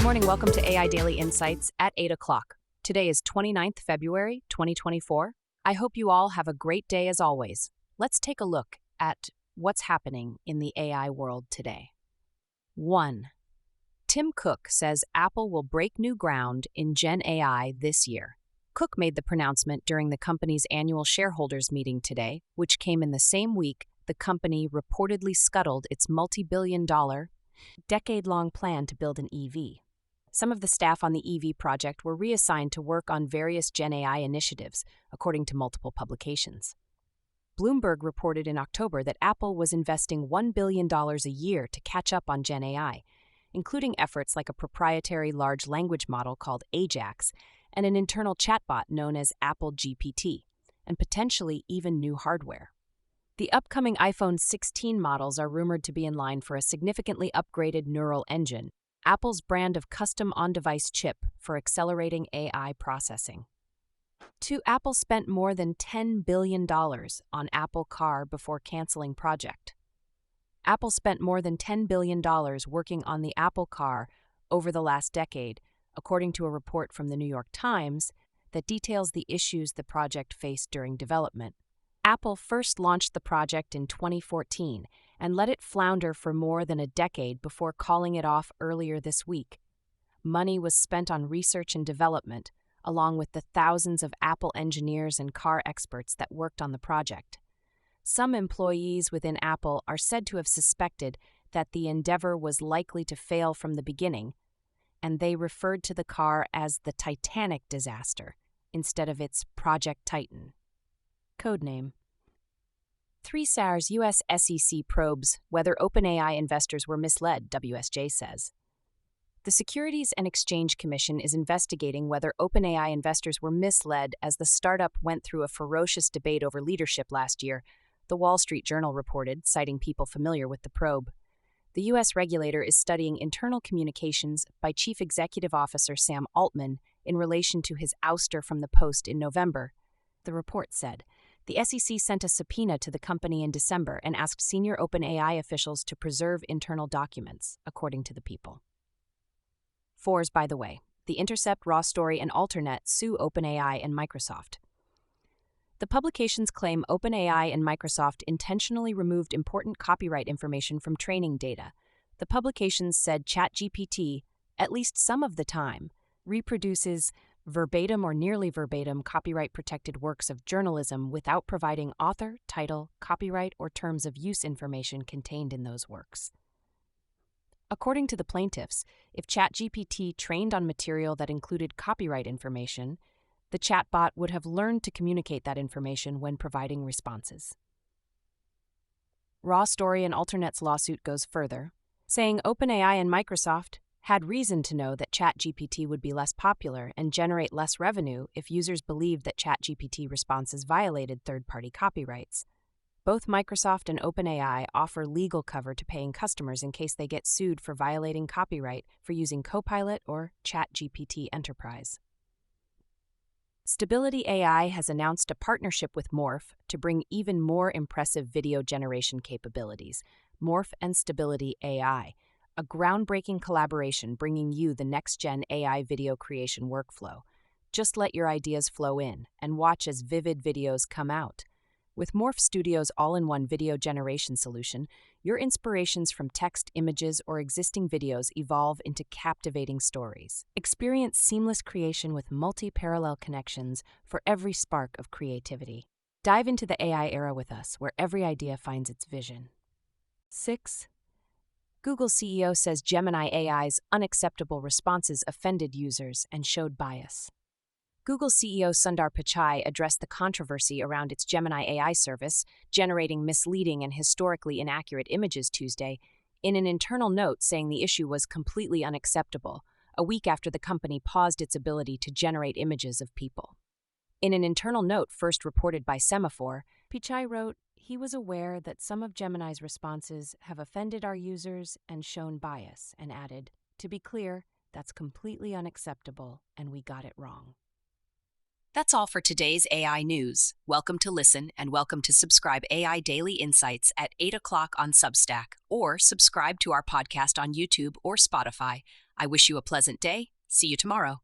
morning. Welcome to AI Daily Insights at 8 o'clock. Today is 29th February, 2024. I hope you all have a great day as always. Let's take a look at what's happening in the AI world today. 1. Tim Cook says Apple will break new ground in Gen AI this year. Cook made the pronouncement during the company's annual shareholders meeting today, which came in the same week the company reportedly scuttled its multi-billion-dollar, decade-long plan to build an EV. Some of the staff on the EV project were reassigned to work on various Gen AI initiatives, according to multiple publications. Bloomberg reported in October that Apple was investing $1 billion a year to catch up on Gen AI, including efforts like a proprietary large language model called Ajax and an internal chatbot known as Apple GPT, and potentially even new hardware. The upcoming iPhone 16 models are rumored to be in line for a significantly upgraded neural engine, Apple's brand of custom on-device chip for accelerating AI processing. 2. Apple spent more than $10 billion on Apple Car before canceling project. Apple spent more than $10 billion working on the Apple Car over the last decade, according to a report from the New York Times that details the issues the project faced during development. Apple first launched the project in 2014 and let it flounder for more than a decade before calling it off earlier this week. Money was spent on research and development, along with the thousands of Apple engineers and car experts that worked on the project. Some employees within Apple are said to have suspected that the endeavor was likely to fail from the beginning, and they referred to the car as the Titanic disaster instead of its Project Titan. Codename. 3. SARS U.S. SEC probes whether OpenAI investors were misled, WSJ says. The Securities and Exchange Commission is investigating whether OpenAI investors were misled as the startup went through a ferocious debate over leadership last year, the Wall Street Journal reported, citing people familiar with the probe. The U.S. regulator is studying internal communications by Chief Executive Officer Sam Altman in relation to his ouster from the post in November. The report said the SEC sent a subpoena to the company in December and asked senior OpenAI officials to preserve internal documents, according to the People. 4. By the way, The Intercept, Raw Story, and Alternet sue OpenAI and Microsoft. The publications claim OpenAI and Microsoft intentionally removed important copyright information from training data. The publications said ChatGPT, at least some of the time, reproduces verbatim or nearly verbatim copyright-protected works of journalism without providing author, title, copyright, or terms of use information contained in those works. According to the plaintiffs, if ChatGPT trained on material that included copyright information, the chatbot would have learned to communicate that information when providing responses. Raw Story and Alternet's lawsuit goes further, saying OpenAI and Microsoft had reason to know that ChatGPT would be less popular and generate less revenue if users believed that ChatGPT responses violated third-party copyrights. Both Microsoft and OpenAI offer legal cover to paying customers in case they get sued for violating copyright for using Copilot or ChatGPT Enterprise. Stability AI has announced a partnership with Morph to bring even more impressive video generation capabilities. Morph and Stability AI, a groundbreaking collaboration bringing you the next-gen AI video creation workflow. Just let your ideas flow in and watch as vivid videos come out. With Morph Studio's all-in-one video generation solution, your inspirations from text, images, or existing videos evolve into captivating stories. Experience seamless creation with multi-parallel connections for every spark of creativity. Dive into the AI era with us, where every idea finds its vision. 6. Google CEO says Gemini AI's unacceptable responses offended users and showed bias. Google CEO Sundar Pichai addressed the controversy around its Gemini AI service, generating misleading and historically inaccurate images Tuesday, in an internal note saying the issue was completely unacceptable, a week after the company paused its ability to generate images of people. In an internal note first reported by Semaphore, Pichai wrote, he was aware that some of Gemini's responses have offended our users and shown bias, and added, to be clear, that's completely unacceptable and we got it wrong. That's all for today's AI news. Welcome to listen and welcome to subscribe AI Daily Insights at 8 o'clock on Substack, or subscribe to our podcast on YouTube or Spotify. I wish you a pleasant day. See you tomorrow.